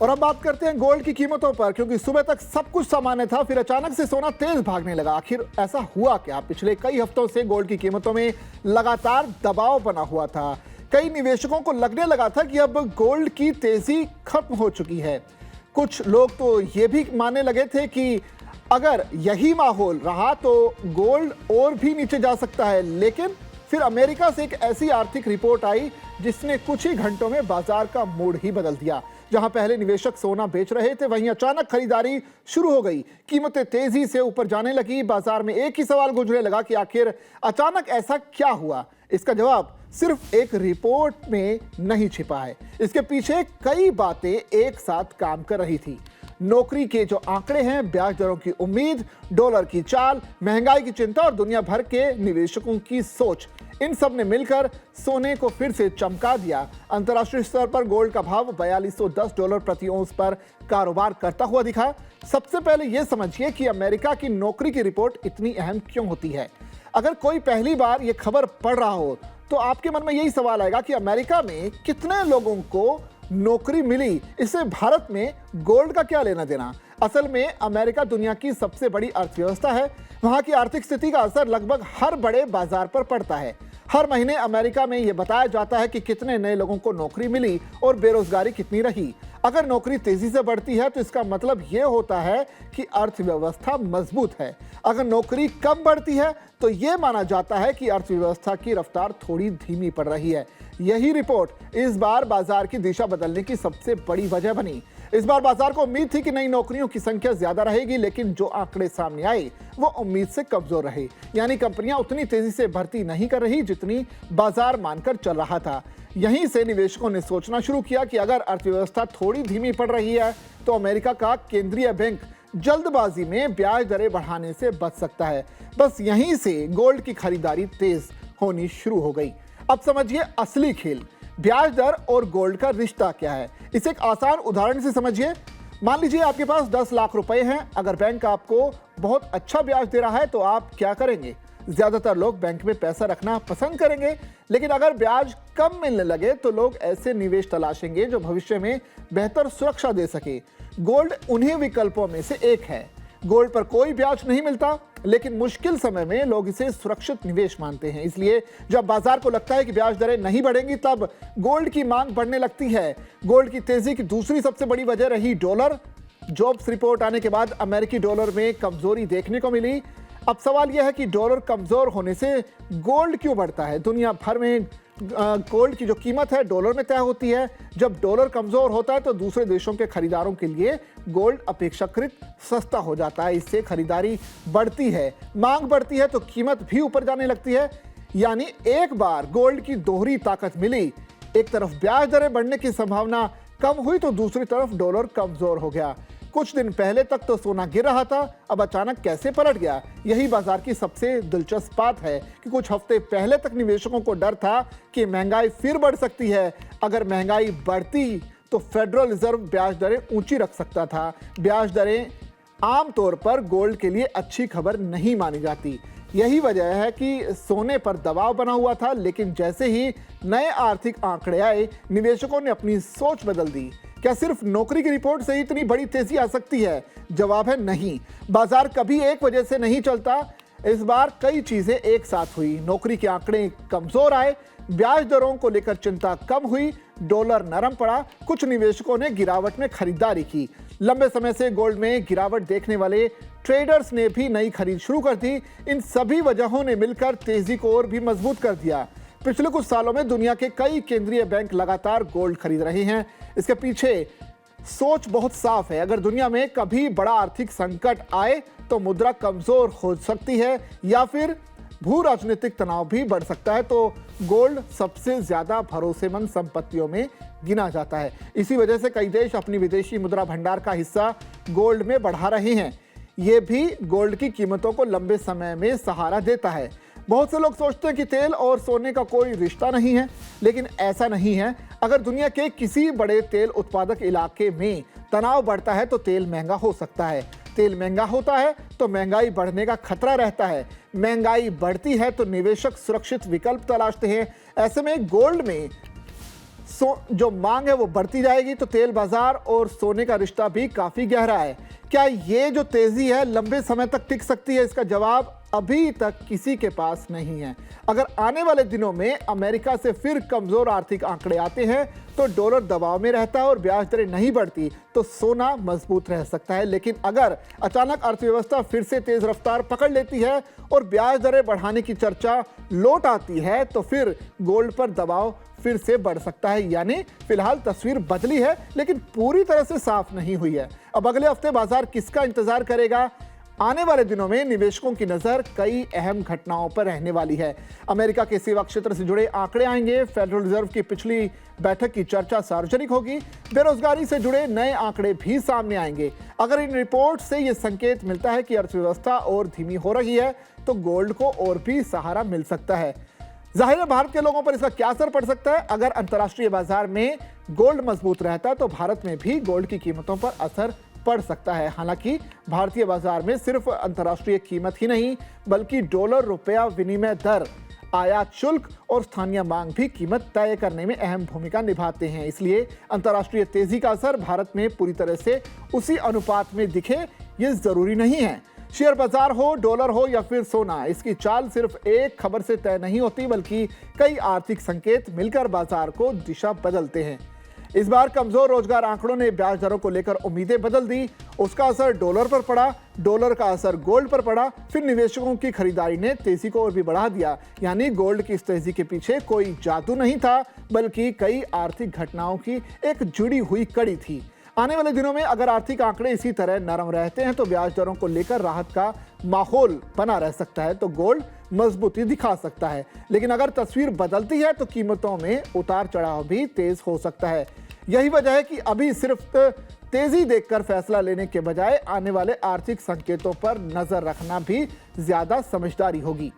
और अब बात करते हैं गोल्ड की कीमतों पर, क्योंकि सुबह तक सब कुछ सामान्य था, फिर अचानक से सोना तेज भागने लगा। आखिर ऐसा हुआ क्या? पिछले कई हफ्तों से गोल्ड की कीमतों में लगातार दबाव बना हुआ था। कई निवेशकों को लगने लगा था कि अब गोल्ड की तेजी खत्म हो चुकी है। कुछ लोग तो ये भी मानने लगे थे कि अगर यही माहौल रहा तो गोल्ड और भी नीचे जा सकता है। लेकिन फिर अमेरिका से एक ऐसी आर्थिक रिपोर्ट आई जिसने कुछ ही घंटों में बाजार का मूड ही बदल दिया। जहां पहले निवेशक सोना बेच रहे थे, वहीं अचानक खरीदारी शुरू हो गई। कीमतें तेजी से ऊपर जाने लगी। बाजार में एक ही सवाल गूंजने लगा कि आखिर अचानक ऐसा क्या हुआ। इसका जवाब सिर्फ एक रिपोर्ट में नहीं छिपा है। इसके पीछे कई बातें एक साथ काम कर रही थी। नौकरी के जो आंकड़े हैं, ब्याज दरों की उम्मीद, डॉलर की चाल, महंगाई की चिंता और दुनिया भर के निवेशकों की सोच, इन सब ने मिलकर सोने को फिर से चमका दिया। अंतर्राष्ट्रीय स्तर पर गोल्ड का भाव $4210 प्रति औंस पर कारोबार करता हुआ दिखा। सबसे पहले यह समझिए कि अमेरिका की नौकरी की रिपोर्ट इतनी अहम क्यों होती है। अगर कोई पहली बार यह खबर पढ़ रहा हो तो आपके मन में यही सवाल आएगा कि अमेरिका में कितने लोगों को नौकरी मिली, इससे भारत में गोल्ड का क्या लेना देना। असल में अमेरिका दुनिया की सबसे बड़ी अर्थव्यवस्था है। वहां की आर्थिक स्थिति का असर लगभग हर बड़े बाजार पर पड़ता है। हर महीने अमेरिका में यह बताया जाता है कि कितने नए लोगों को नौकरी मिली और बेरोजगारी कितनी रही। अगर नौकरी तेजी से बढ़ती है तो इसका मतलब यह होता है कि अर्थव्यवस्था मजबूत है। अगर नौकरी कम बढ़ती है तो यह माना जाता है कि अर्थव्यवस्था की रफ्तार थोड़ी धीमी पड़ रही है। यही रिपोर्ट इस बार बाजार की दिशा बदलने की सबसे बड़ी वजह बनी। इस बार बाजार को उम्मीद थी कि नई नौकरियों की संख्या ज्यादा रहेगी, लेकिन जो आंकड़े सामने आए वो उम्मीद से कमजोर रहे। यानी कंपनियां उतनी तेजी से भर्ती नहीं कर रही जितनी बाजार मानकर चल रहा था। यहीं से निवेशकों ने सोचना शुरू किया कि अगर अर्थव्यवस्था थोड़ी धीमी पड़ रही है तो अमेरिका का केंद्रीय बैंक जल्दबाजी में ब्याज दरें बढ़ाने से बच सकता है। बस यहीं से गोल्ड की खरीदारी तेज होनी शुरू हो गई। अब समझिए असली खेल, ब्याज दर और गोल्ड का रिश्ता क्या है। इसे एक आसान उदाहरण से समझिए। मान लीजिए आपके पास 10 लाख रुपए हैं। अगर बैंक आपको बहुत अच्छा ब्याज दे रहा है तो आप क्या करेंगे? ज्यादातर लोग बैंक में पैसा रखना पसंद करेंगे। लेकिन अगर ब्याज कम मिलने लगे तो लोग ऐसे निवेश तलाशेंगे जो भविष्य में बेहतर सुरक्षा दे सके। गोल्ड उन्हीं विकल्पों में से एक है। गोल्ड पर कोई ब्याज नहीं मिलता, लेकिन मुश्किल समय में लोग इसे सुरक्षित निवेश मानते हैं। इसलिए जब बाजार को लगता है कि ब्याज दरें नहीं बढ़ेंगी, तब गोल्ड की मांग बढ़ने लगती है। गोल्ड की तेजी की दूसरी सबसे बड़ी वजह रही डॉलर। जॉब्स रिपोर्ट आने के बाद अमेरिकी डॉलर में कमजोरी देखने को मिली। अब सवाल यह है कि डॉलर कमजोर होने से गोल्ड क्यों बढ़ता है? दुनिया भर में गोल्ड की जो कीमत है डॉलर में तय होती है। जब डॉलर कमजोर होता है तो दूसरे देशों के खरीदारों के लिए गोल्ड अपेक्षाकृत सस्ता हो जाता है। इससे खरीदारी बढ़ती है, मांग बढ़ती है तो कीमत भी ऊपर जाने लगती है। यानी एक बार गोल्ड की दोहरी ताकत मिली, एक तरफ ब्याज दरें बढ़ने की संभावना कम हुई तो दूसरी तरफ डॉलर कमजोर हो गया। कुछ दिन पहले तक तो सोना गिर रहा था, अब अचानक कैसे पलट गया? यही बाजार की सबसे दिलचस्प बात है कि कुछ हफ्ते पहले तक निवेशकों को डर था कि महंगाई फिर बढ़ सकती है। अगर महंगाई बढ़ती तो फेडरल रिजर्व ब्याज दरें ऊंची रख सकता था। ब्याज दरें आमतौर पर गोल्ड के लिए अच्छी खबर नहीं मानी जाती। यही वजह है कि सोने पर दबाव बना हुआ था। लेकिन जैसे ही नए आर्थिक आंकड़े आए, निवेशकों ने अपनी सोच बदल दी। क्या सिर्फ नौकरी की रिपोर्ट से ही इतनी बड़ी तेजी आ सकती है? जवाब है नहीं। बाजार कभी एक वजह से नहीं चलता। इस बार कई चीजें एक साथ हुई। नौकरी के आंकड़े कमजोर आए, ब्याज दरों को लेकर चिंता कम हुई, डॉलर नरम पड़ा, कुछ निवेशकों ने गिरावट में खरीदारी की। लंबे समय से गोल्ड में गिरावट देखने वाले ट्रेडर्स ने भी नई खरीद शुरू कर दी। इन सभी वजहों ने मिलकर तेजी को और भी मजबूत कर दिया। पिछले कुछ सालों में दुनिया के कई केंद्रीय बैंक लगातार गोल्ड खरीद रहे हैं। इसके पीछे सोच बहुत साफ है। अगर दुनिया में कभी बड़ा आर्थिक संकट आए तो मुद्रा कमजोर हो सकती है या फिर भू राजनीतिक तनाव भी बढ़ सकता है, तो गोल्ड सबसे ज्यादा भरोसेमंद संपत्तियों में गिना जाता है। इसी वजह से कई देश अपनी विदेशी मुद्रा भंडार का हिस्सा गोल्ड में बढ़ा रहे हैं। यह भी गोल्ड की कीमतों को लंबे समय में सहारा देता है। बहुत से लोग सोचते हैं कि तेल और सोने का कोई रिश्ता नहीं है, लेकिन ऐसा नहीं है। अगर दुनिया के किसी बड़े तेल उत्पादक इलाके में तनाव बढ़ता है तो तेल महंगा हो सकता है। तेल महंगा होता है तो महंगाई बढ़ने का खतरा रहता है। महंगाई बढ़ती है तो निवेशक सुरक्षित विकल्प तलाशते हैं। ऐसे में गोल्ड में जो मांग है वो बढ़ती जाएगी तो तेल बाजार और सोने का रिश्ता भी काफी गहरा है। क्या ये जो तेजी है लंबे समय तक टिक सकती है? इसका जवाब अभी तक किसी के पास नहीं है। अगर आने वाले दिनों में अमेरिका से फिर कमजोर आर्थिक आंकड़े आते हैं तो डॉलर दबाव में रहता है और ब्याज दरें नहीं बढ़ती तो सोना मजबूत रह सकता है। लेकिन अगर अचानक अर्थव्यवस्था फिर से तेज रफ्तार पकड़ लेती है और ब्याज दरें बढ़ाने की चर्चा लौट आती है तो फिर गोल्ड पर दबाव फिर से बढ़ सकता है। यानी फिलहाल तस्वीर बदली है लेकिन पूरी तरह से साफ नहीं हुई है। अब अगले हफ्ते बाजार किसका इंतजार करेगा? आने वाले दिनों में निवेशकों की नजर कई अहम घटनाओं पर रहने वाली है। अमेरिका के सेवा क्षेत्र से जुड़े आंकड़े आएंगे, फेडरल रिजर्व की पिछली बैठक की चर्चा सार्वजनिक होगी, बेरोजगारी से जुड़े नए आंकड़े भी सामने आएंगे। अगर इन रिपोर्ट से यह संकेत मिलता है कि अर्थव्यवस्था और धीमी हो रही है तो गोल्ड को और भी सहारा मिल सकता है। जाहिर है भारत के लोगों पर इसका क्या असर पड़ सकता है? अगर अंतर्राष्ट्रीय बाजार में गोल्ड मजबूत रहता है तो भारत में भी गोल्ड की कीमतों पर असर पड़ सकता है। हालांकि भारतीय बाजार में सिर्फ अंतर्राष्ट्रीय कीमत ही नहीं बल्कि डॉलर रुपया विनिमय दर, आयात शुल्क और स्थानीय मांग भी कीमत तय करने में अहम भूमिका निभाते हैं। इसलिए अंतर्राष्ट्रीय तेजी का असर भारत में पूरी तरह से उसी अनुपात में दिखे ये जरूरी नहीं है। शेयर बाजार हो, डॉलर हो या फिर सोना, इसकी चाल सिर्फ एक खबर से तय नहीं होती बल्कि कई आर्थिक संकेत मिलकर बाजार को दिशा बदलते हैं। इस बार कमजोर रोजगार आंकड़ों ने ब्याज दरों को लेकर उम्मीदें बदल दी। उसका असर डॉलर पर पड़ा, डॉलर का असर गोल्ड पर पड़ा, फिर निवेशकों की खरीदारी ने तेजी को और भी बढ़ा दिया। यानी गोल्ड की इस तेजी के पीछे कोई जादू नहीं था बल्कि कई आर्थिक घटनाओं की एक जुड़ी हुई कड़ी थी। आने वाले दिनों में अगर आर्थिक आंकड़े इसी तरह नरम रहते हैं तो ब्याज दरों को लेकर राहत का माहौल बना रह सकता है तो गोल्ड मजबूती दिखा सकता है। लेकिन अगर तस्वीर बदलती है तो कीमतों में उतार चढ़ाव भी तेज हो सकता है। यही वजह है कि अभी सिर्फ तेजी देखकर फैसला लेने के बजाय आने वाले आर्थिक संकेतों पर नजर रखना भी ज्यादा समझदारी होगी।